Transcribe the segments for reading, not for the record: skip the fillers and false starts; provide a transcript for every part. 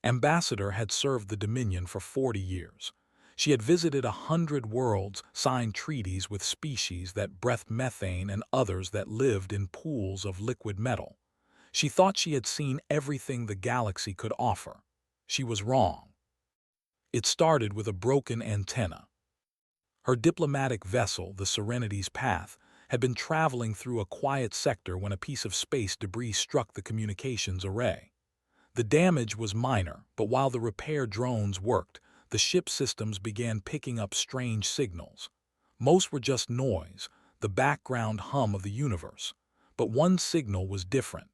Ambassador had served the Dominion for 40 years. She had visited 100 worlds, signed treaties with species that breathed methane and others that lived in pools of liquid metal. She thought she had seen everything the galaxy could offer. She was wrong. It started with a broken antenna. Her diplomatic vessel, the Serenity's Path, had been traveling through a quiet sector when a piece of space debris struck the communications array. The damage was minor, but while the repair drones worked, the ship systems began picking up strange signals. Most were just noise, the background hum of the universe. But one signal was different.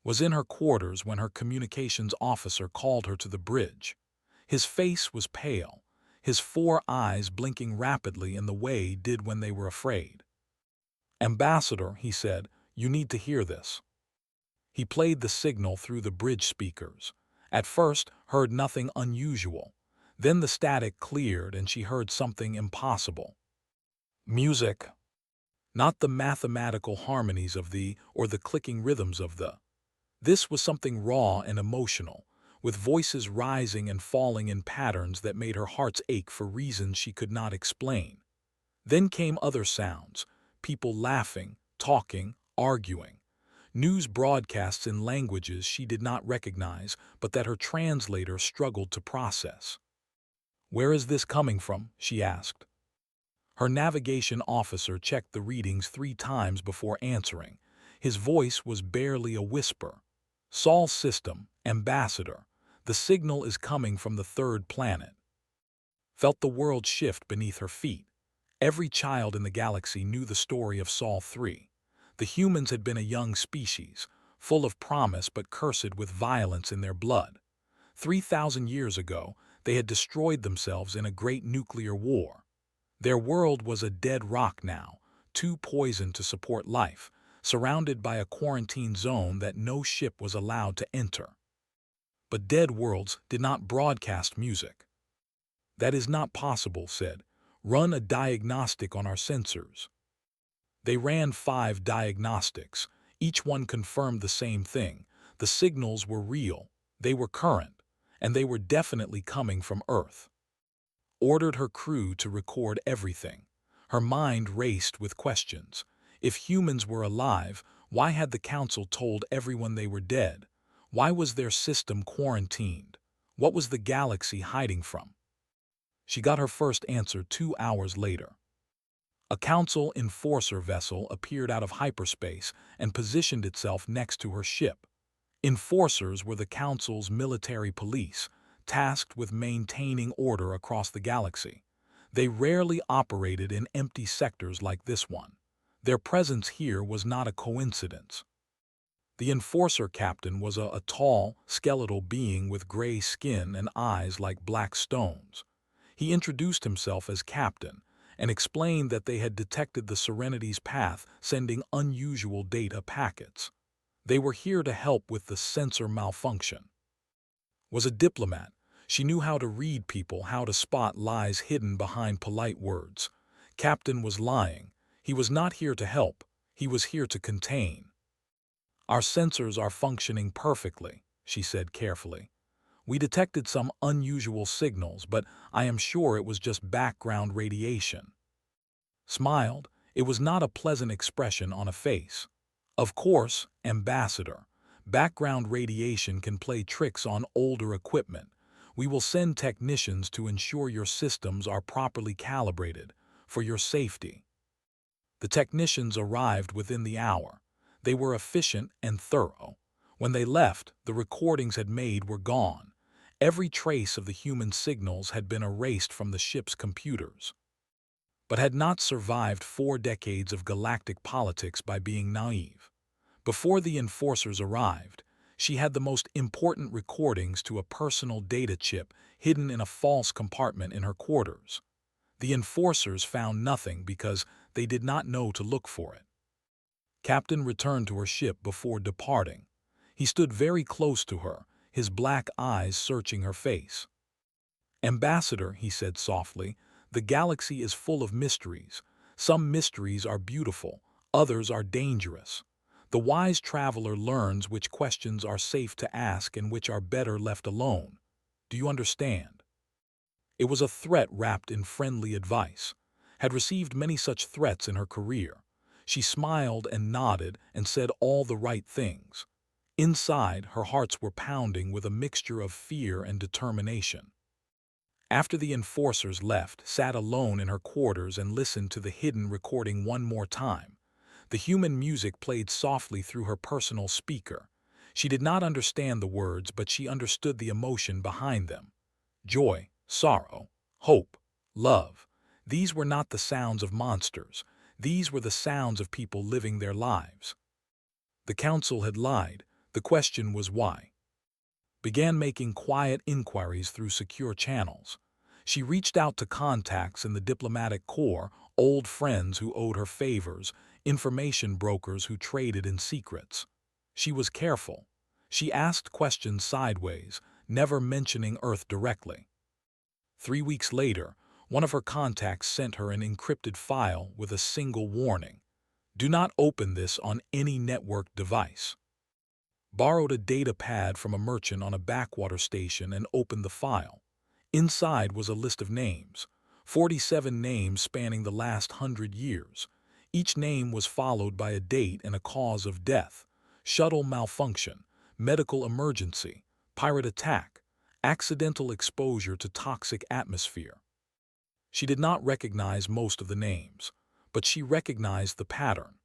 Was in her quarters when her communications officer called her to the bridge. His face was pale, his 4 eyes blinking rapidly in the way did when they were afraid. "Ambassador," he said, "you need to hear this." He played the signal through the bridge speakers. At first, heard nothing unusual. Then the static cleared and she heard something impossible. Music. Not the mathematical harmonies of the, or the clicking rhythms of the. This was something raw and emotional, with voices rising and falling in patterns that made her heart's ache for reasons she could not explain. Then came other sounds, people laughing, talking, arguing. News broadcasts in languages she did not recognize, but that her translator struggled to process. "Where is this coming from?" she asked. Her navigation officer checked the readings 3 times before answering. His voice was barely a whisper. "Sol system, Ambassador. The signal is coming from the 3rd planet." Felt the world shift beneath her feet. Every child in the galaxy knew the story of Sol 3. The humans had been a young species, full of promise but cursed with violence in their blood. 3,000 years ago, they had destroyed themselves in a great nuclear war. Their world was a dead rock now, too poisoned to support life, surrounded by a quarantine zone that no ship was allowed to enter. But dead worlds did not broadcast music. "That is not possible," said. "Run a diagnostic on our sensors." They ran 5 diagnostics. Each one confirmed the same thing. The signals were real, they were current, and they were definitely coming from Earth. Ordered her crew to record everything. Her mind raced with questions. If humans were alive, why had the Council told everyone they were dead? Why was their system quarantined? What was the galaxy hiding from? She got her first answer 2 hours later. A Council enforcer vessel appeared out of hyperspace and positioned itself next to her ship. Enforcers were the Council's military police, tasked with maintaining order across the galaxy. They rarely operated in empty sectors like this one. Their presence here was not a coincidence. The enforcer captain was a tall, skeletal being with gray skin and eyes like black stones. He introduced himself as captain and explained that they had detected the Serenity's Path sending unusual data packets. They were here to help with the sensor malfunction. Was a diplomat. She knew how to read people, how to spot lies hidden behind polite words. Captain was lying. He was not here to help. He was here to contain. "Our sensors are functioning perfectly," she said carefully. "We detected some unusual signals, but I am sure it was just background radiation." Smiled. It was not a pleasant expression on a face. "Of course, Ambassador. Background radiation can play tricks on older equipment. We will send technicians to ensure your systems are properly calibrated, for your safety." The technicians arrived within the hour. They were efficient and thorough. When they left, the recordings had made were gone. Every trace of the human signals had been erased from the ship's computers, but had not survived 4 decades of galactic politics by being naive. Before the enforcers arrived, she had the most important recordings to a personal data chip hidden in a false compartment in her quarters. The enforcers found nothing because they did not know to look for it. Captain returned to her ship before departing. He stood very close to her, his black eyes searching her face. "Ambassador," he said softly, "the galaxy is full of mysteries. Some mysteries are beautiful, others are dangerous. The wise traveler learns which questions are safe to ask and which are better left alone. Do you understand? It was a threat wrapped in friendly advice. Had received many such threats in her career. She smiled and nodded and said all the right things. Inside, her hearts were pounding with a mixture of fear and determination. After the enforcers left, sat alone in her quarters and listened to the hidden recording one more time. The human music played softly through her personal speaker. She did not understand the words, but she understood the emotion behind them. Joy, sorrow, hope, love. These were not the sounds of monsters. These were the sounds of people living their lives. The council had lied. The question was why. Began making quiet inquiries through secure channels. She reached out to contacts in the diplomatic corps, old friends who owed her favors, information brokers who traded in secrets. She was careful. She asked questions sideways, never mentioning Earth directly. 3 weeks later, one of her contacts sent her an encrypted file with a single warning. Do not open this on any network device. Borrowed a data pad from a merchant on a backwater station and opened the file. Inside was a list of names, 47 names spanning the last 100 years. Each name was followed by a date and a cause of death: shuttle malfunction, medical emergency, pirate attack, accidental exposure to toxic atmosphere. She did not recognize most of the names, but she recognized the pattern.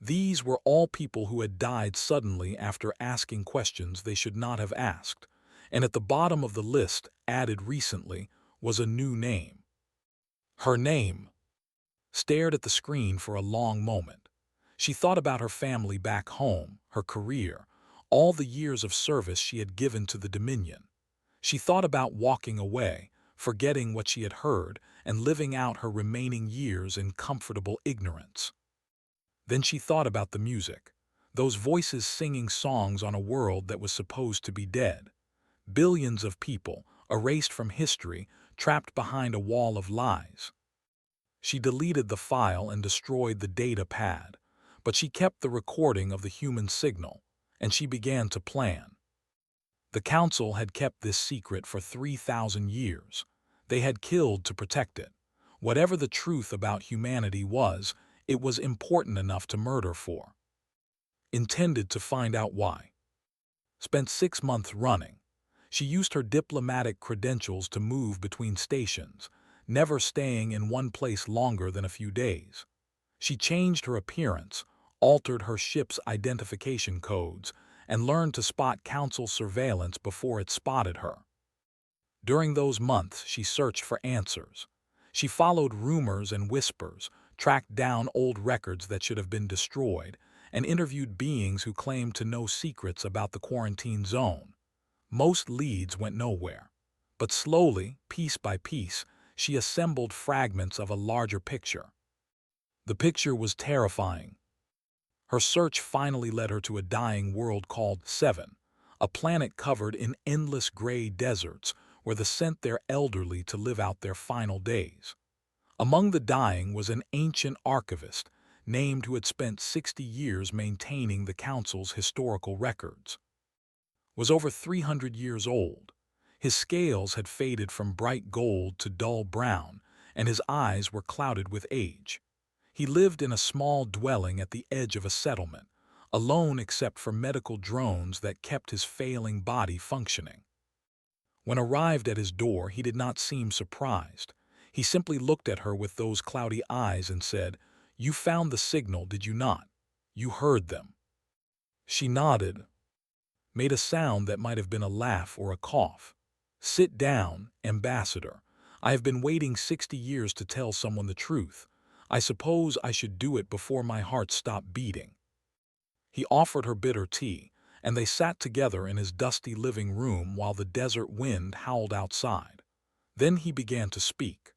These were all people who had died suddenly after asking questions they should not have asked, and at the bottom of the list, added recently, was a new name. Her name. Stared at the screen for a long moment. She thought about her family back home, her career, all the years of service she had given to the Dominion. She thought about walking away, forgetting what she had heard, and living out her remaining years in comfortable ignorance. Then she thought about the music, those voices singing songs on a world that was supposed to be dead. Billions of people, erased from history, trapped behind a wall of lies. She deleted the file and destroyed the data pad, but she kept the recording of the human signal, and she began to plan. The Council had kept this secret for 3,000 years. They had killed to protect it. Whatever the truth about humanity was, it was important enough to murder for. Intended to find out why. Spent 6 months running. She used her diplomatic credentials to move between stations, never staying in one place longer than a few days. She changed her appearance, altered her ship's identification codes, and learned to spot Council surveillance before it spotted her. During those months, she searched for answers. She followed rumors and whispers, tracked down old records that should have been destroyed, and interviewed beings who claimed to know secrets about the quarantine zone. Most leads went nowhere. But slowly, piece by piece, she assembled fragments of a larger picture. The picture was terrifying. Her search finally led her to a dying world called Seven, a planet covered in endless gray deserts where they sent their elderly to live out their final days. Among the dying was an ancient archivist named who had spent 60 years maintaining the Council's historical records. Was over 300 years old. His scales had faded from bright gold to dull brown, and his eyes were clouded with age. He lived in a small dwelling at the edge of a settlement, alone except for medical drones that kept his failing body functioning. When arrived at his door, he did not seem surprised. He simply looked at her with those cloudy eyes and said, "You found the signal, did you not? You heard them." She nodded, made a sound that might have been a laugh or a cough. "Sit down, Ambassador. I have been waiting 60 years to tell someone the truth. I suppose I should do it before my heart stopped beating." He offered her bitter tea, and they sat together in his dusty living room while the desert wind howled outside. Then he began to speak.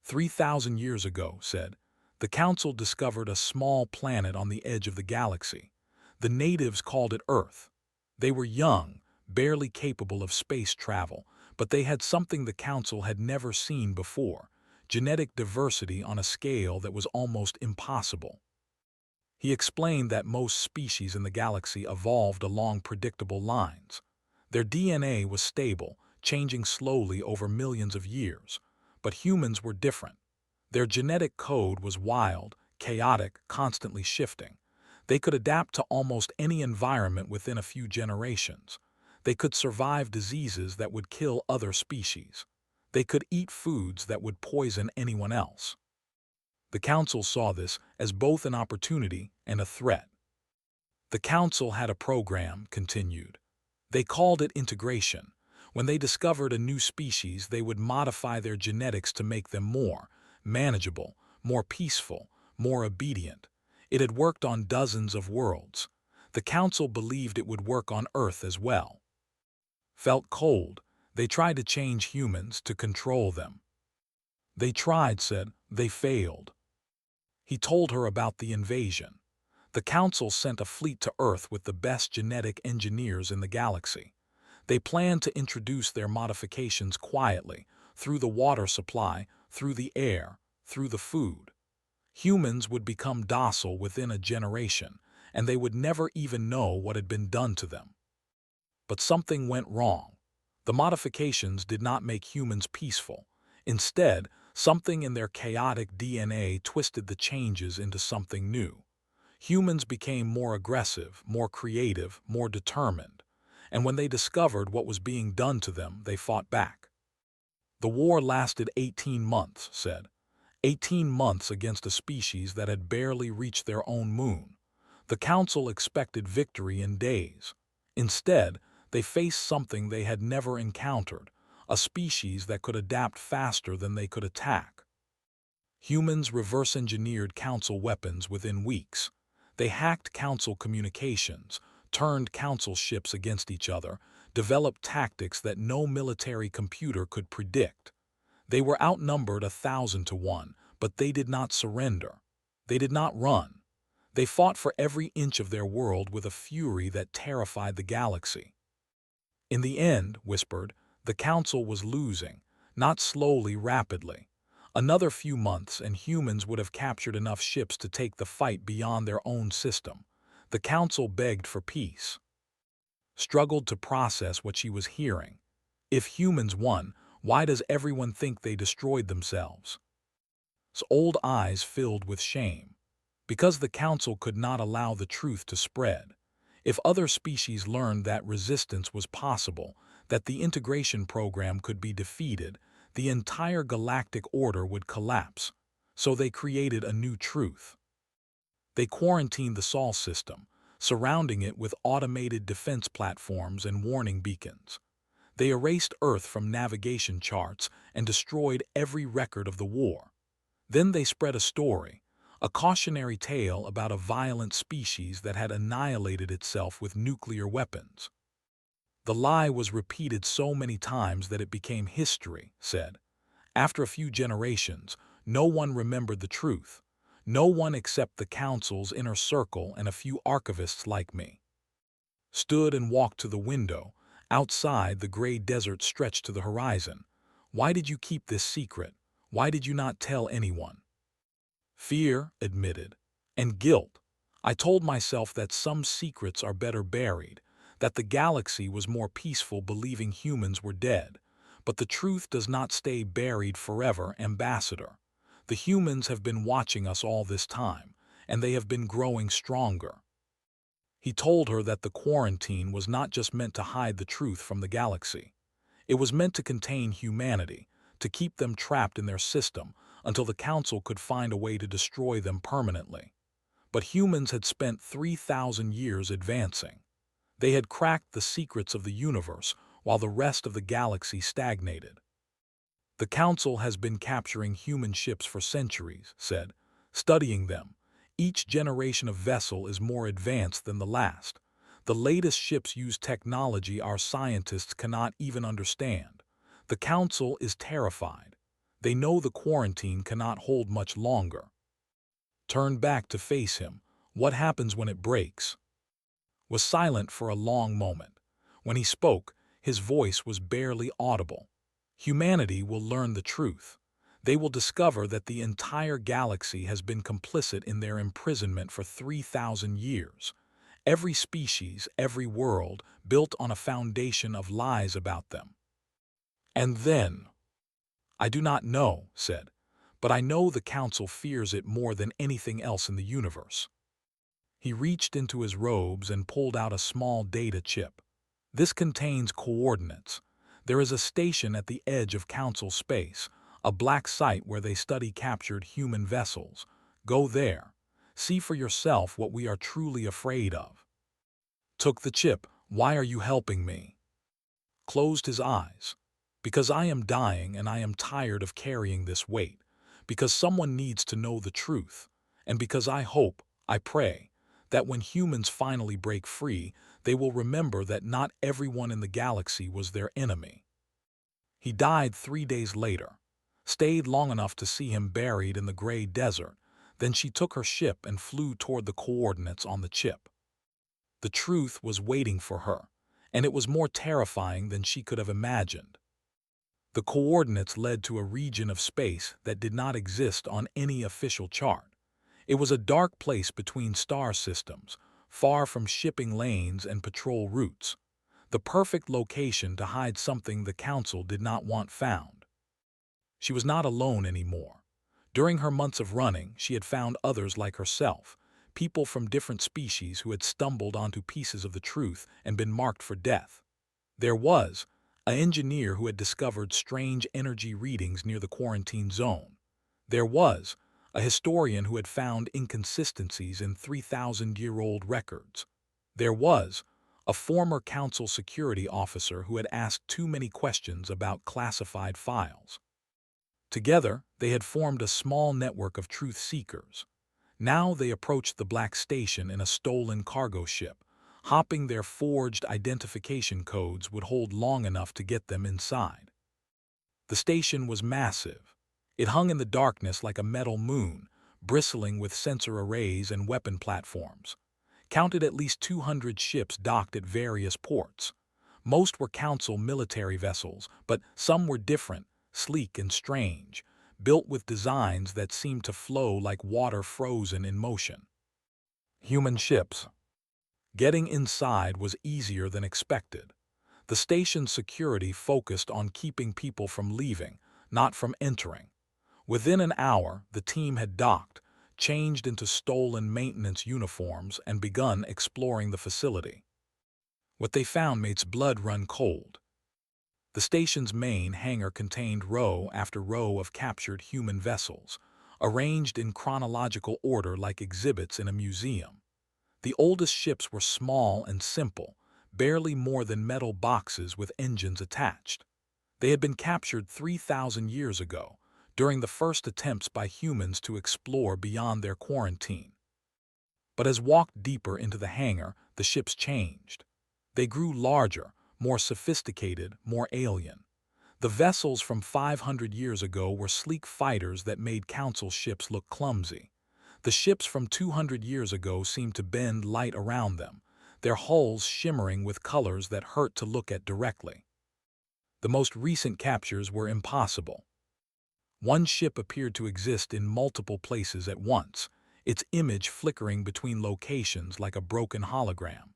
3,000 years ago, said, the Council discovered a small planet on the edge of the galaxy. The natives called it Earth. They were young, barely capable of space travel, but they had something the Council had never seen before: genetic diversity on a scale that was almost impossible. He explained that most species in the galaxy evolved along predictable lines. Their DNA was stable, changing slowly over millions of years. But humans were different. Their genetic code was wild, chaotic, constantly shifting. They could adapt to almost any environment within a few generations. They could survive diseases that would kill other species. They could eat foods that would poison anyone else. The Council saw this as both an opportunity and a threat. The Council had a program, continued. They called it integration. When they discovered a new species, they would modify their genetics to make them more manageable, more peaceful, more obedient. It had worked on dozens of worlds. The Council believed it would work on Earth as well. Felt cold, they tried to change humans to control them. They tried, said, they failed. He told her about the invasion. The Council sent a fleet to Earth with the best genetic engineers in the galaxy. They planned to introduce their modifications quietly, through the water supply, through the air, through the food. Humans would become docile within a generation, and they would never even know what had been done to them. But something went wrong. The modifications did not make humans peaceful. Instead, something in their chaotic DNA twisted the changes into something new. Humans became more aggressive, more creative, more determined. And when they discovered what was being done to them, they fought back. The war lasted 18 months, said. 18 months against a species that had barely reached their own moon. The Council expected victory in days. Instead, they faced something they had never encountered, a species that could adapt faster than they could attack. Humans reverse-engineered Council weapons within weeks. They hacked Council communications, turned Council ships against each other, developed tactics that no military computer could predict. They were outnumbered 1,000 to 1, but they did not surrender. They did not run. They fought for every inch of their world with a fury that terrified the galaxy. In the end, whispered, the Council was losing, not slowly, rapidly. Another few months and humans would have captured enough ships to take the fight beyond their own system. The Council begged for peace. Struggled to process what she was hearing. If humans won, why does everyone think they destroyed themselves? Old eyes filled with shame. Because the Council could not allow the truth to spread. If other species learned that resistance was possible, that the integration program could be defeated, the entire galactic order would collapse. So they created a new truth. They quarantined the Sol system, surrounding it with automated defense platforms and warning beacons. They erased Earth from navigation charts and destroyed every record of the war. Then they spread a story, a cautionary tale about a violent species that had annihilated itself with nuclear weapons. The lie was repeated so many times that it became history, said. After a few generations, no one remembered the truth. No one except the Council's inner circle and a few archivists like me. Stood and walked to the window. Outside, the gray desert stretched to the horizon. Why did you keep this secret? Why did you not tell anyone? Fear, admitted, and guilt. I told myself that some secrets are better buried, that the galaxy was more peaceful believing humans were dead. But the truth does not stay buried forever, Ambassador. The humans have been watching us all this time, and they have been growing stronger. He told her that the quarantine was not just meant to hide the truth from the galaxy. It was meant to contain humanity, to keep them trapped in their system until the Council could find a way to destroy them permanently. But humans had spent 3,000 years advancing. They had cracked the secrets of the universe while the rest of the galaxy stagnated. The Council has been capturing human ships for centuries, said, studying them. Each generation of vessel is more advanced than the last. The latest ships use technology our scientists cannot even understand. The Council is terrified. They know the quarantine cannot hold much longer. Turned back to face him. What happens when it breaks? Was silent for a long moment. When he spoke, his voice was barely audible. Humanity will learn the truth. They will discover that the entire galaxy has been complicit in their imprisonment for 3,000 years. Every species, every world, built on a foundation of lies about them. And then, I do not know, said, but I know the Council fears it more than anything else in the universe. He reached into his robes and pulled out a small data chip. This contains coordinates. There is a station at the edge of Council space, a black site where they study captured human vessels. Go there. See for yourself what we are truly afraid of. Took the chip. Why are you helping me? Closed his eyes. Because I am dying and I am tired of carrying this weight. Because someone needs to know the truth. And because I hope, I pray, that when humans finally break free, they will remember that not everyone in the galaxy was their enemy. He died 3 days later. Stayed long enough to see him buried in the gray desert. Then she took her ship and flew toward the coordinates on the chip. The truth was waiting for her, and it was more terrifying than she could have imagined. The coordinates led to a region of space that did not exist on any official chart. It was a dark place between star systems, far from shipping lanes and patrol routes. The perfect location to hide something the Council did not want found. She was not alone anymore. During her months of running, she had found others like herself, people from different species who had stumbled onto pieces of the truth and been marked for death. There was an engineer who had discovered strange energy readings near the quarantine zone. There was a historian who had found inconsistencies in 3,000-year-old records. There was a former council security officer who had asked too many questions about classified files. Together, they had formed a small network of truth seekers. Now they approached the Black Station in a stolen cargo ship, hoping their forged identification codes would hold long enough to get them inside. The station was massive. It hung in the darkness like a metal moon, bristling with sensor arrays and weapon platforms. Counted at least 200 ships docked at various ports. Most were Council military vessels, but some were different, sleek and strange, built with designs that seemed to flow like water frozen in motion. Human ships. Getting inside was easier than expected. The station's security focused on keeping people from leaving, not from entering. Within an hour, the team had docked, changed into stolen maintenance uniforms, and begun exploring the facility. What they found made its blood run cold. The station's main hangar contained row after row of captured human vessels, arranged in chronological order like exhibits in a museum. The oldest ships were small and simple, barely more than metal boxes with engines attached. They had been captured 3,000 years ago, during the first attempts by humans to explore beyond their quarantine. But as walked deeper into the hangar, the ships changed. They grew larger, more sophisticated, more alien. The vessels from 500 years ago were sleek fighters that made Council ships look clumsy. The ships from 200 years ago seemed to bend light around them, their hulls shimmering with colors that hurt to look at directly. The most recent captures were impossible. One ship appeared to exist in multiple places at once, its image flickering between locations like a broken hologram.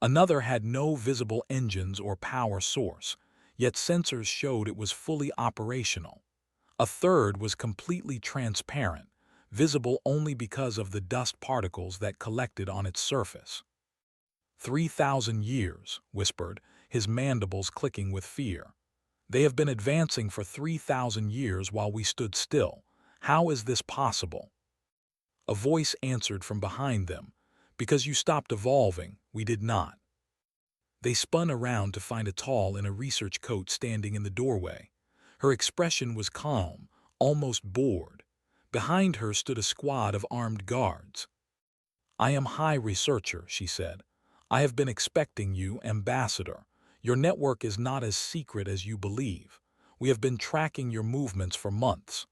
Another had no visible engines or power source, yet sensors showed it was fully operational. A third was completely transparent, visible only because of the dust particles that collected on its surface. 3,000 years, whispered, his mandibles clicking with fear. They have been advancing for 3,000 years while we stood still. How is this possible? A voice answered from behind them. Because you stopped evolving, we did not. They spun around to find a tall in a research coat standing in the doorway. Her expression was calm, almost bored. Behind her stood a squad of armed guards. I am High Researcher, she said. I have been expecting you, Ambassador. Your network is not as secret as you believe. We have been tracking your movements for months.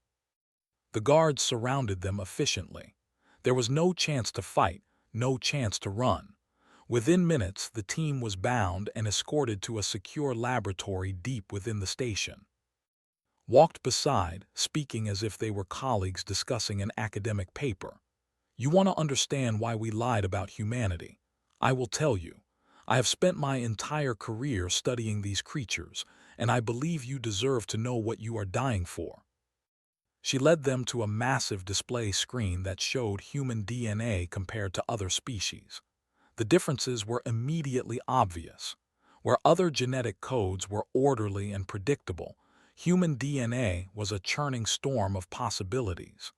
The guards surrounded them efficiently. There was no chance to fight, no chance to run. Within minutes, the team was bound and escorted to a secure laboratory deep within the station. walked beside, speaking as if they were colleagues discussing an academic paper. You want to understand why we lied about humanity? I will tell you. I have spent my entire career studying these creatures, and I believe you deserve to know what you are dying for. She led them to a massive display screen that showed human DNA compared to other species. The differences were immediately obvious. Where other genetic codes were orderly and predictable, human DNA was a churning storm of possibilities.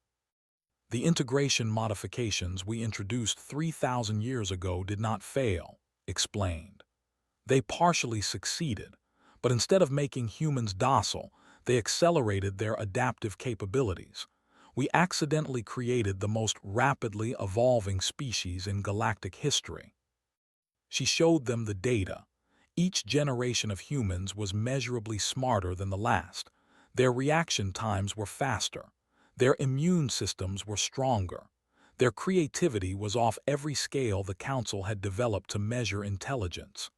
The integration modifications we introduced 3,000 years ago did not fail, explained. They partially succeeded, but instead of making humans docile, they accelerated their adaptive capabilities. We accidentally created the most rapidly evolving species in galactic history. She showed them the data. Each generation of humans was measurably smarter than the last. Their reaction times were faster. Their immune systems were stronger. Their creativity was off every scale the Council had developed to measure intelligence.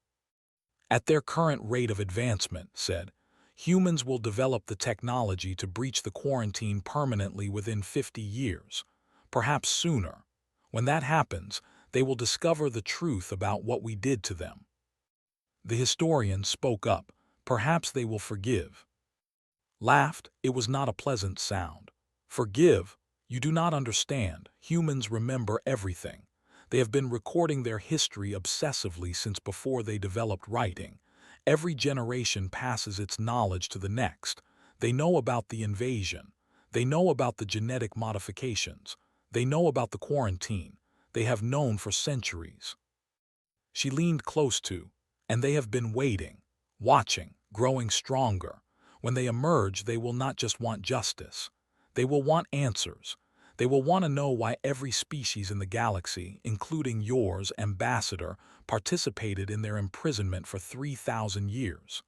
At their current rate of advancement, said, humans will develop the technology to breach the quarantine permanently within 50 years, perhaps sooner. When that happens, they will discover the truth about what we did to them. The historian spoke up. Perhaps they will forgive. Laughed, it was not a pleasant sound. Forgive? You do not understand. Humans remember everything. They have been recording their history obsessively since before they developed writing. Every generation passes its knowledge to the next. They know about the invasion. They know about the genetic modifications. They know about the quarantine. They have known for centuries. She leaned close to, and they have been waiting, watching, growing stronger. When they emerge, they will not just want justice. They will want answers. They will want to know why every species in the galaxy, including yours, Ambassador, participated in their imprisonment for 3,000 years.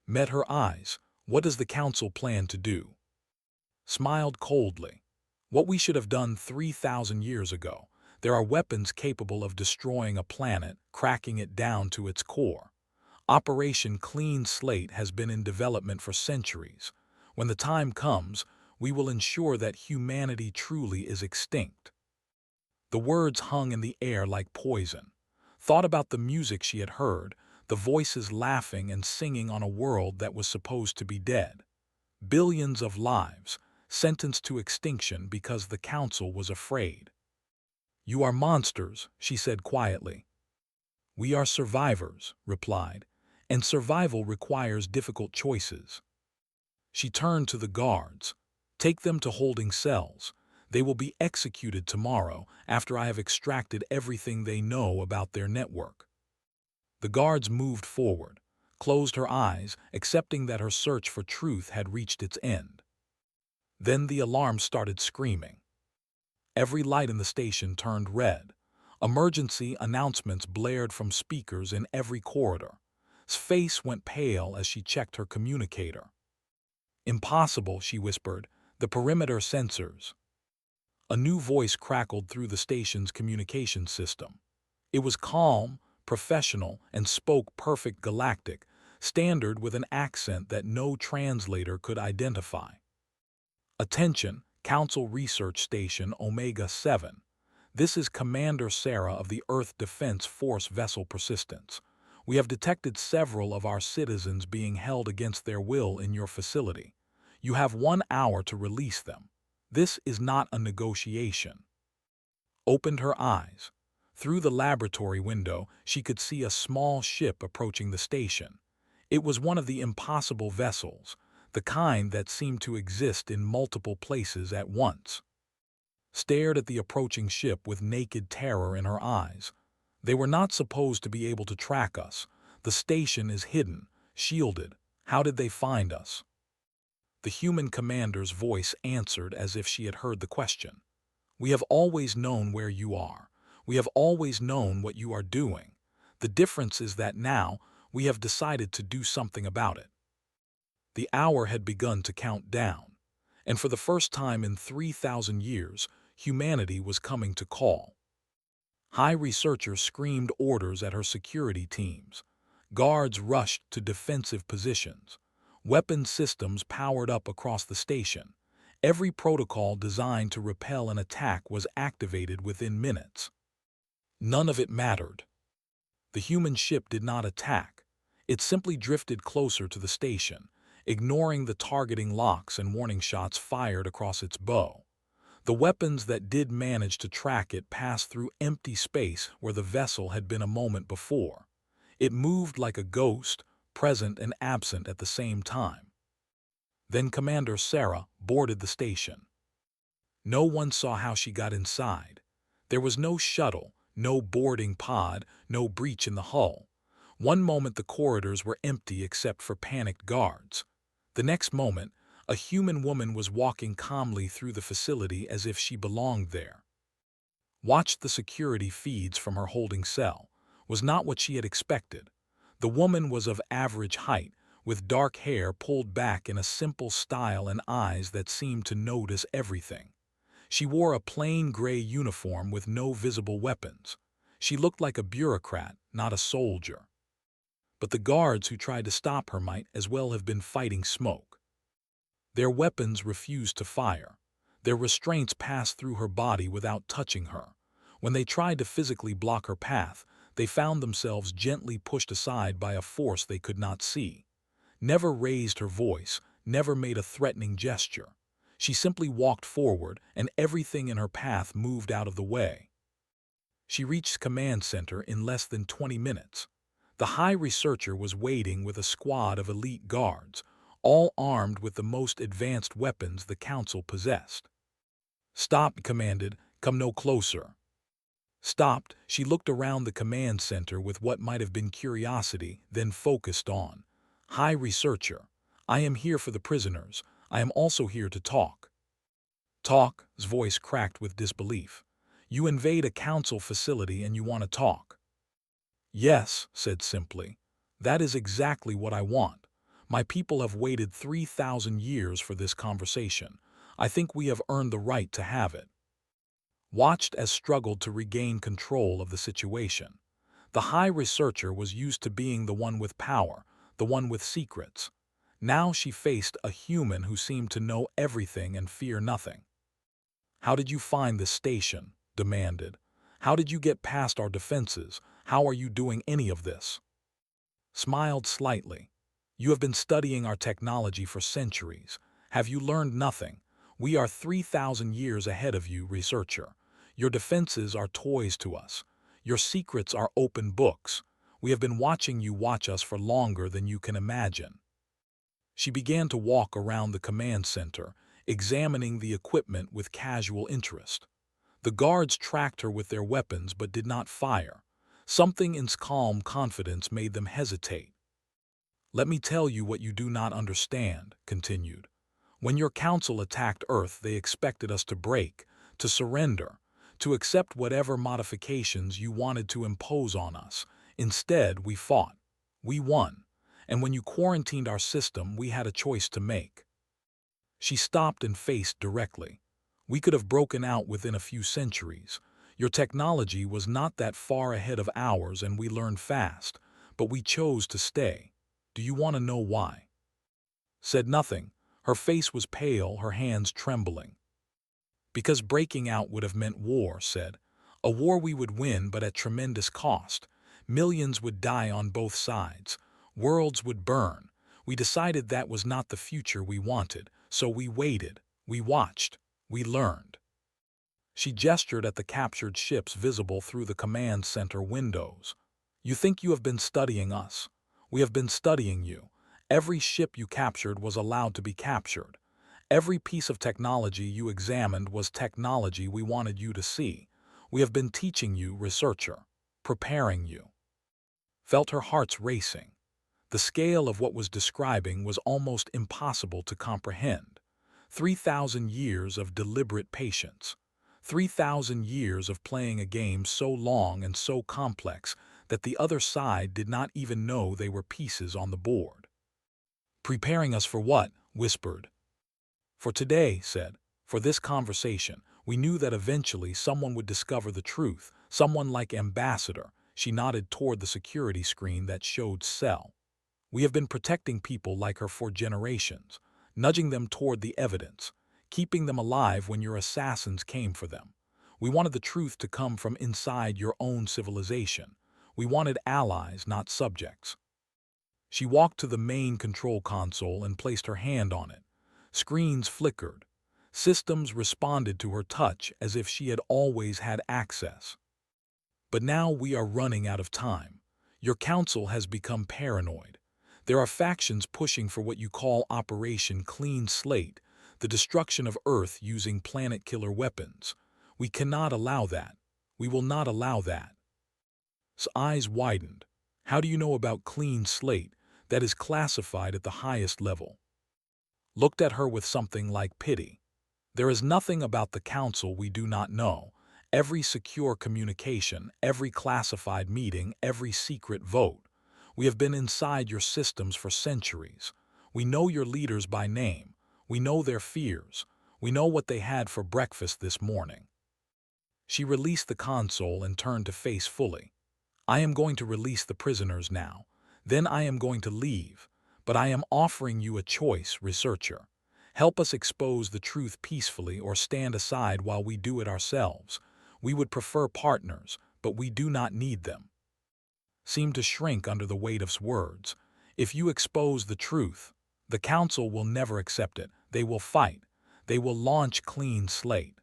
Met her eyes. What does the Council plan to do? Smiled coldly. What we should have done 3,000 years ago. There are weapons capable of destroying a planet, cracking it down to its core. Operation Clean Slate has been in development for centuries. When the time comes, we will ensure that humanity truly is extinct. The words hung in the air like poison. Thought about the music she had heard, the voices laughing and singing on a world that was supposed to be dead. Billions of lives, sentenced to extinction because the Council was afraid. You are monsters, she said quietly. We are survivors, replied, and survival requires difficult choices. She turned to the guards. Take them to holding cells. They will be executed tomorrow after I have extracted everything they know about their network. The guards moved forward, closed her eyes, accepting that her search for truth had reached its end. Then the alarm started screaming. Every light in the station turned red. Emergency announcements blared from speakers in every corridor. His face went pale as she checked her communicator. Impossible, she whispered. The perimeter sensors. A new voice crackled through the station's communication system. It was calm, professional, and spoke perfect galactic, standard with an accent that no translator could identify. Attention, Council Research Station Omega-7. This is Commander Sarah of the Earth Defense Force Vessel Persistence. We have detected several of our citizens being held against their will in your facility. You have 1 hour to release them. This is not a negotiation. Opened her eyes. Through the laboratory window, she could see a small ship approaching the station. It was one of the impossible vessels, the kind that seemed to exist in multiple places at once. Stared at the approaching ship with naked terror in her eyes. They were not supposed to be able to track us. The station is hidden, shielded. How did they find us? The human commander's voice answered as if she had heard the question. We have always known where you are. We have always known what you are doing. The difference is that now we have decided to do something about it. The hour had begun to count down, and for the first time in 3,000 years, humanity was coming to call. High researchers screamed orders at her security teams. Guards rushed to defensive positions. Weapon systems powered up across the station. Every protocol designed to repel an attack was activated within minutes. None of it mattered. The human ship did not attack. It simply drifted closer to the station, ignoring the targeting locks and warning shots fired across its bow. The weapons that did manage to track it passed through empty space where the vessel had been a moment before. It moved like a ghost, present and absent at the same time. Then Commander Sarah boarded the station. No one saw how she got inside. There was no shuttle, no boarding pod, no breach in the hull. One moment the corridors were empty except for panicked guards. The next moment, a human woman was walking calmly through the facility as if she belonged there. Watched the security feeds from her holding cell. Was not what she had expected. The woman was of average height, with dark hair pulled back in a simple style and eyes that seemed to notice everything. She wore a plain gray uniform with no visible weapons. She looked like a bureaucrat, not a soldier. But the guards who tried to stop her might as well have been fighting smoke. Their weapons refused to fire. Their restraints passed through her body without touching her. When they tried to physically block her path, they found themselves gently pushed aside by a force they could not see. Never raised her voice, never made a threatening gesture. She simply walked forward, and everything in her path moved out of the way. She reached command center in less than 20 minutes. The high researcher was waiting with a squad of elite guards, all armed with the most advanced weapons the council possessed. "Stop," commanded. "Come no closer." Stopped, she looked around the command center with what might have been curiosity, then focused on. "High researcher, I am here for the prisoners. I am also here to talk." "Talk?" His voice cracked with disbelief. "You invade a council facility and you want to talk?" "Yes," said simply. "That is exactly what I want. My people have waited 3,000 years for this conversation. I think we have earned the right to have it." Watched as struggled to regain control of the situation. The high researcher was used to being the one with power, the one with secrets. Now she faced a human who seemed to know everything and fear nothing. "How did you find this station?" demanded. "How did you get past our defenses? How are you doing any of this?" Smiled slightly. "You have been studying our technology for centuries. Have you learned nothing? We are 3,000 years ahead of you, researcher. Your defenses are toys to us. Your secrets are open books. We have been watching you watch us for longer than you can imagine." She began to walk around the command center, examining the equipment with casual interest. The guards tracked her with their weapons but did not fire. Something in calm confidence made them hesitate. "Let me tell you what you do not understand," continued. "When your council attacked Earth, they expected us to break, to surrender, to accept whatever modifications you wanted to impose on us. Instead, we fought. We won. And when you quarantined our system, we had a choice to make." She stopped and faced directly. "We could have broken out within a few centuries. Your technology was not that far ahead of ours and we learned fast, but we chose to stay. Do you want to know why?" Said nothing. Her face was pale, her hands trembling. "Because breaking out would have meant war," said. "A war we would win, but at tremendous cost. Millions would die on both sides. Worlds would burn. We decided that was not the future we wanted, so we waited, we watched, we learned." She gestured at the captured ships visible through the command center windows. "You think you have been studying us. We have been studying you. Every ship you captured was allowed to be captured. Every piece of technology you examined was technology we wanted you to see. We have been teaching you, researcher, preparing you." Felt her heart's racing. The scale of what was describing was almost impossible to comprehend. 3,000 years of deliberate patience. 3,000 years of playing a game so long and so complex that the other side did not even know they were pieces on the board. "Preparing us for what?" whispered. "For today," said. "For this conversation. We knew that eventually someone would discover the truth, someone like Ambassador." She nodded toward the security screen that showed Cell. We have been protecting people like her for generations, nudging them toward the evidence, keeping them alive when your assassins came for them. We wanted the truth to come from inside your own civilization. We wanted allies, not subjects. She walked to the main control console and placed her hand on it. Screens flickered. Systems responded to her touch as if she had always had access. But now we are running out of time. Your council has become paranoid. There are factions pushing for what you call Operation Clean Slate, the destruction of Earth using planet-killer weapons. We cannot allow that. We will not allow that. His eyes widened. How do you know about Clean Slate? That is classified at the highest level. Looked at her with something like pity. There is nothing about the council we do not know. Every secure communication, every classified meeting, every secret vote. We have been inside your systems for centuries. We know your leaders by name. We know their fears. We know what they had for breakfast this morning. She released the console and turned to face fully. I am going to release the prisoners now. Then I am going to leave. But I am offering you a choice, researcher. Help us expose the truth peacefully or stand aside while we do it ourselves. We would prefer partners, but we do not need them. Seemed to shrink under the weight of words. If you expose the truth, the council will never accept it. They will fight. They will launch Clean Slate.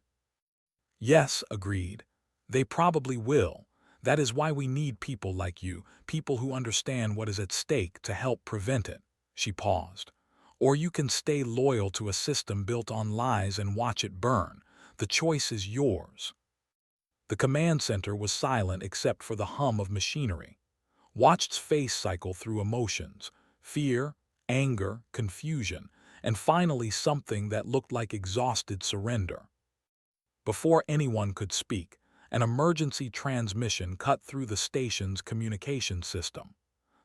Yes, agreed. They probably will. That is why we need people like you, people who understand what is at stake to help prevent it. She paused. Or you can stay loyal to a system built on lies and watch it burn. The choice is yours. The command center was silent except for the hum of machinery. Watched face cycle through emotions, fear, anger, confusion, and finally something that looked like exhausted surrender. Before anyone could speak, an emergency transmission cut through the station's communication system.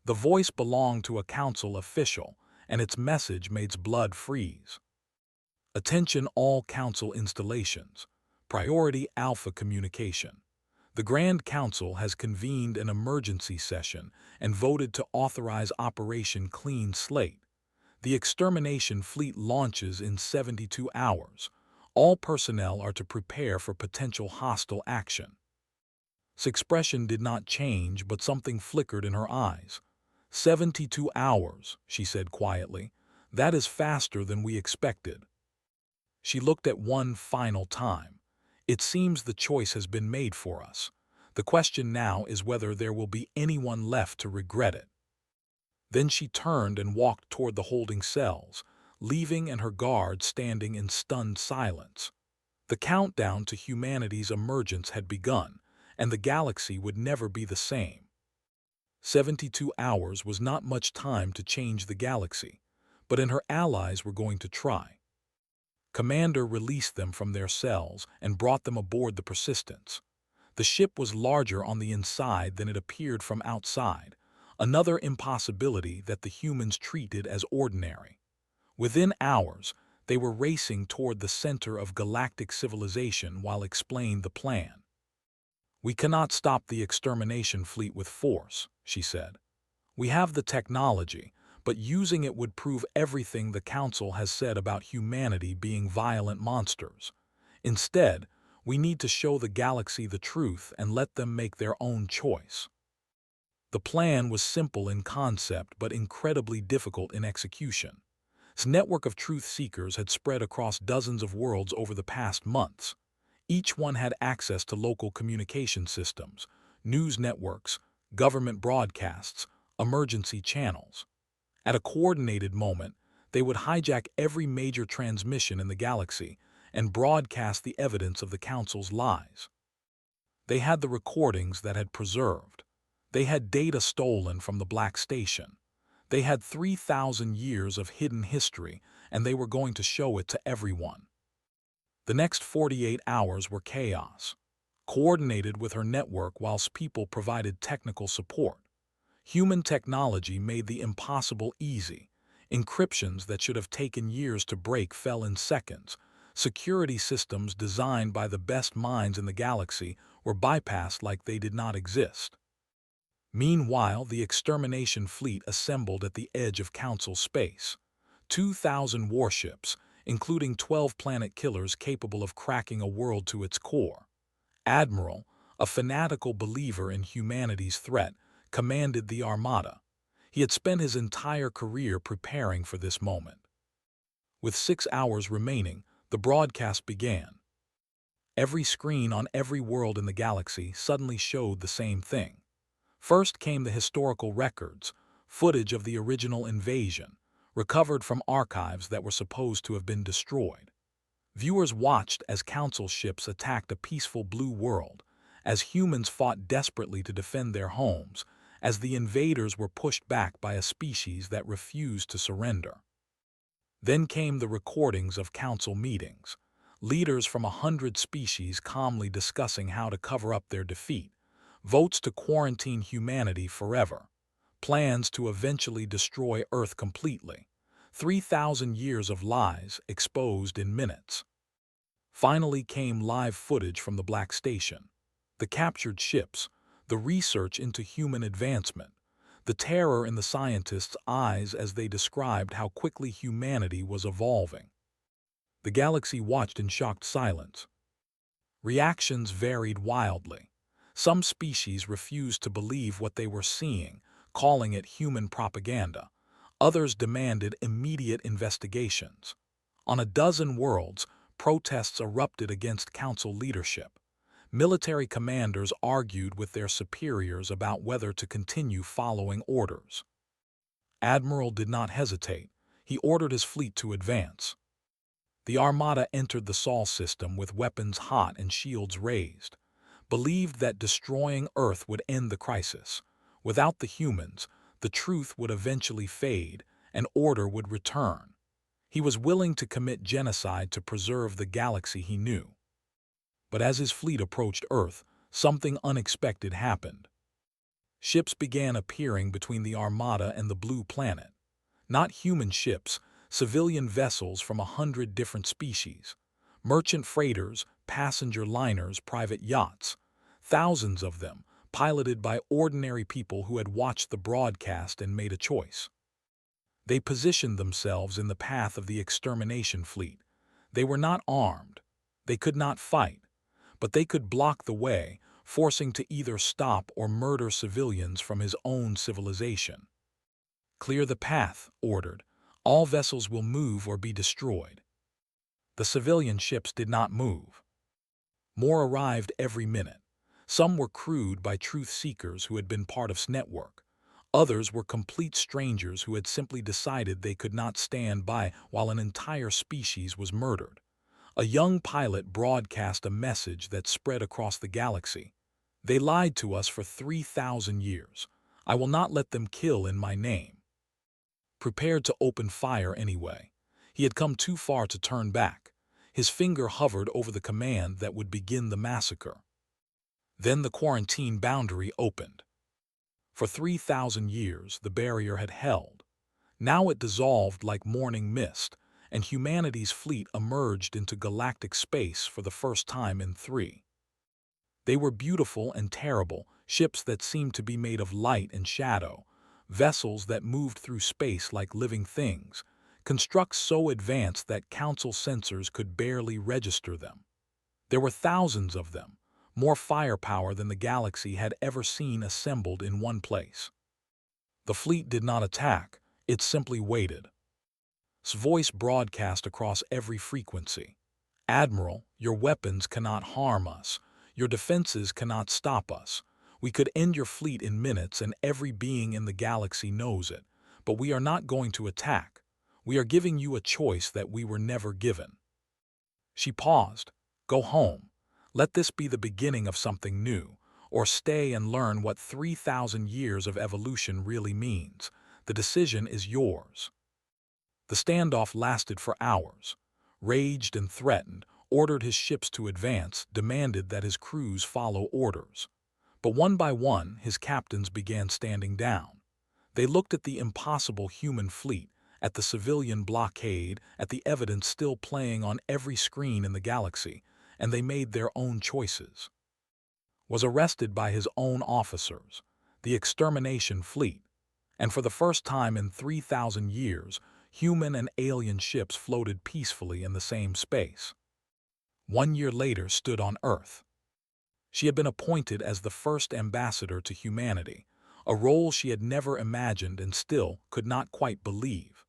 The voice belonged to a council official, and its message made blood freeze. Attention all council installations. Priority Alpha communication. The Grand Council has convened an emergency session and voted to authorize Operation Clean Slate. The extermination fleet launches in 72 hours. All personnel are to prepare for potential hostile action. His expression did not change, but something flickered in her eyes. 72 hours, she said quietly. That is faster than we expected. She looked at one final time. It seems the choice has been made for us. The question now is whether there will be anyone left to regret it. Then she turned and walked toward the holding cells, leaving and her guard standing in stunned silence. The countdown to humanity's emergence had begun, and the galaxy would never be the same. 72 hours was not much time to change the galaxy, but her allies were going to try. Commander released them from their cells and brought them aboard the Persistence. The ship was larger on the inside than it appeared from outside, another impossibility that the humans treated as ordinary. Within hours, they were racing toward the center of galactic civilization while explained the plan. We cannot stop the extermination fleet with force, she said. We have the technology, but using it would prove everything the Council has said about humanity being violent monsters. Instead, we need to show the galaxy the truth and let them make their own choice. The plan was simple in concept but incredibly difficult in execution. This network of truth seekers had spread across dozens of worlds over the past months. Each one had access to local communication systems, news networks, government broadcasts, emergency channels. At a coordinated moment, they would hijack every major transmission in the galaxy and broadcast the evidence of the Council's lies. They had the recordings that had preserved. They had data stolen from the Black Station. They had 3,000 years of hidden history, and they were going to show it to everyone. The next 48 hours were chaos, coordinated with her network whilst people provided technical support. Human technology made the impossible easy. Encryptions that should have taken years to break fell in seconds. Security systems designed by the best minds in the galaxy were bypassed like they did not exist. Meanwhile, the extermination fleet assembled at the edge of Council space. 2,000 warships, including 12 planet killers capable of cracking a world to its core. Admiral, a fanatical believer in humanity's threat, commanded the armada. He had spent his entire career preparing for this moment. With 6 hours remaining, the broadcast began. Every screen on every world in the galaxy suddenly showed the same thing. First came the historical records, footage of the original invasion, recovered from archives that were supposed to have been destroyed. Viewers watched as Council ships attacked a peaceful blue world, as humans fought desperately to defend their homes, as the invaders were pushed back by a species that refused to surrender. Then came the recordings of Council meetings, leaders from 100 species calmly discussing how to cover up their defeat, votes to quarantine humanity forever, plans to eventually destroy Earth completely, 3,000 years of lies exposed in minutes. Finally came live footage from the Black Station, the captured ships, the research into human advancement, the terror in the scientists' eyes as they described how quickly humanity was evolving. The galaxy watched in shocked silence. Reactions varied wildly. Some species refused to believe what they were seeing, calling it human propaganda. Others demanded immediate investigations. On a dozen worlds, protests erupted against Council leadership. Military commanders argued with their superiors about whether to continue following orders. Admiral did not hesitate. He ordered his fleet to advance. The Armada entered the Sol system with weapons hot and shields raised, believed that destroying Earth would end the crisis. Without the humans, the truth would eventually fade and order would return. He was willing to commit genocide to preserve the galaxy he knew. But as his fleet approached Earth, something unexpected happened. Ships began appearing between the Armada and the Blue Planet. Not human ships, civilian vessels from 100 different species. Merchant freighters, passenger liners, private yachts. Thousands of them, piloted by ordinary people who had watched the broadcast and made a choice. They positioned themselves in the path of the extermination fleet. They were not armed. They could not fight. But they could block the way, forcing to either stop or murder civilians from his own civilization. "Clear the path," ordered. "All vessels will move or be destroyed." The civilian ships did not move. More arrived every minute. Some were crewed by truth seekers who had been part of S network. Others were complete strangers who had simply decided they could not stand by while an entire species was murdered. A young pilot broadcast a message that spread across the galaxy. "They lied to us for 3,000 years. I will not let them kill in my name." Prepared to open fire anyway. He had come too far to turn back. His finger hovered over the command that would begin the massacre. Then the quarantine boundary opened. For 3,000 years, the barrier had held. Now it dissolved like morning mist, and humanity's fleet emerged into galactic space for the first time in 3. They were beautiful and terrible, ships that seemed to be made of light and shadow, vessels that moved through space like living things, constructs so advanced that Council sensors could barely register them. There were thousands of them, more firepower than the galaxy had ever seen assembled in one place. The fleet did not attack, it simply waited. His voice broadcast across every frequency. "Admiral, your weapons cannot harm us. Your defenses cannot stop us. We could end your fleet in minutes and every being in the galaxy knows it. But we are not going to attack. We are giving you a choice that we were never given." She paused. "Go home. Let this be the beginning of something new. Or stay and learn what 3,000 years of evolution really means. The decision is yours." The standoff lasted for hours. Raged and threatened, ordered his ships to advance, demanded that his crews follow orders. But one by one, his captains began standing down. They looked at the impossible human fleet, at the civilian blockade, at the evidence still playing on every screen in the galaxy, and they made their own choices. Was arrested by his own officers. the extermination fleet, and for the first time in 3,000 years, human and alien ships floated peacefully in the same space. 1 year later stood on Earth. She had been appointed as the first ambassador to humanity, a role she had never imagined and still could not quite believe.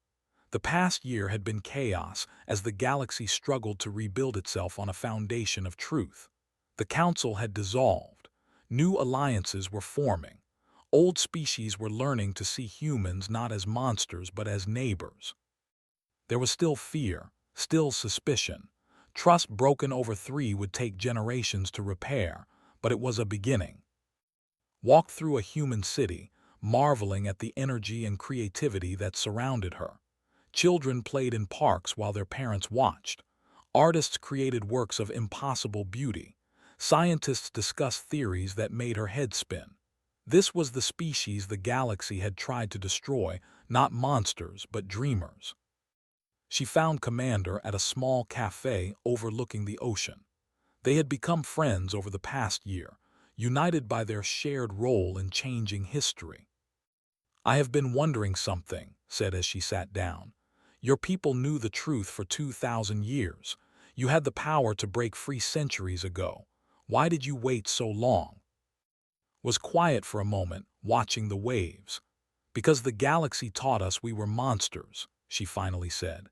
The past year had been chaos as the galaxy struggled to rebuild itself on a foundation of truth. The council had dissolved. New alliances were forming. Old species were learning to see humans not as monsters but as neighbors. There was still fear, still suspicion. Trust broken over 3 would take generations to repair, but it was a beginning. Walked through a human city, marveling at the energy and creativity that surrounded her. Children played in parks while their parents watched. Artists created works of impossible beauty. Scientists discussed theories that made her head spin. This was the species the galaxy had tried to destroy, not monsters but dreamers. She found Commander at a small cafe overlooking the ocean. They had become friends over the past year, united by their shared role in changing history. "I have been wondering something," said as she sat down. "Your people knew the truth for 2,000 years. You had the power to break free centuries ago. Why did you wait so long?" Was quiet for a moment, watching the waves. "Because the galaxy taught us we were monsters," she finally said.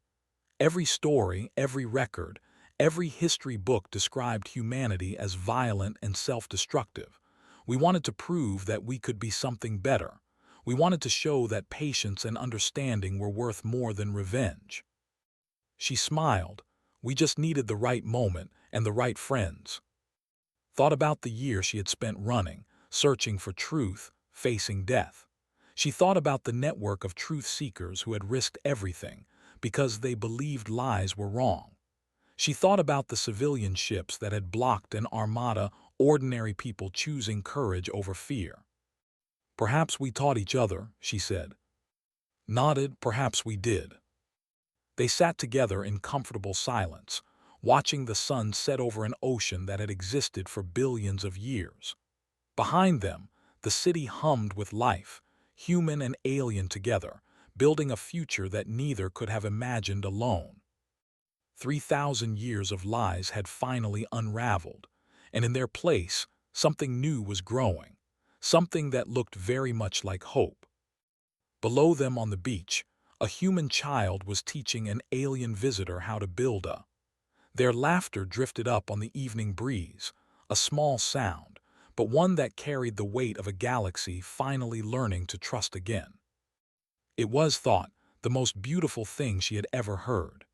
Every story, every record, every history book described humanity as violent and self-destructive. We wanted to prove that we could be something better. We wanted to show that patience and understanding were worth more than revenge. She smiled. We just needed the right moment and the right friends. Thought about the year she had spent running, searching for truth, facing death. She thought about the network of truth seekers who had risked everything because they believed lies were wrong. She thought about the civilian ships that had blocked an armada, ordinary people choosing courage over fear. "Perhaps we taught each other," she said. Nodded, "Perhaps we did." They sat together in comfortable silence, watching the sun set over an ocean that had existed for billions of years. Behind them, the city hummed with life, human and alien together, building a future that neither could have imagined alone. 3,000 years of lies had finally unraveled, and in their place, something new was growing, something that looked very much like hope. Below them on the beach, a human child was teaching an alien visitor how to build a. Their laughter drifted up on the evening breeze, a small sound, but one that carried the weight of a galaxy finally learning to trust again. It was, thought, the most beautiful thing she had ever heard.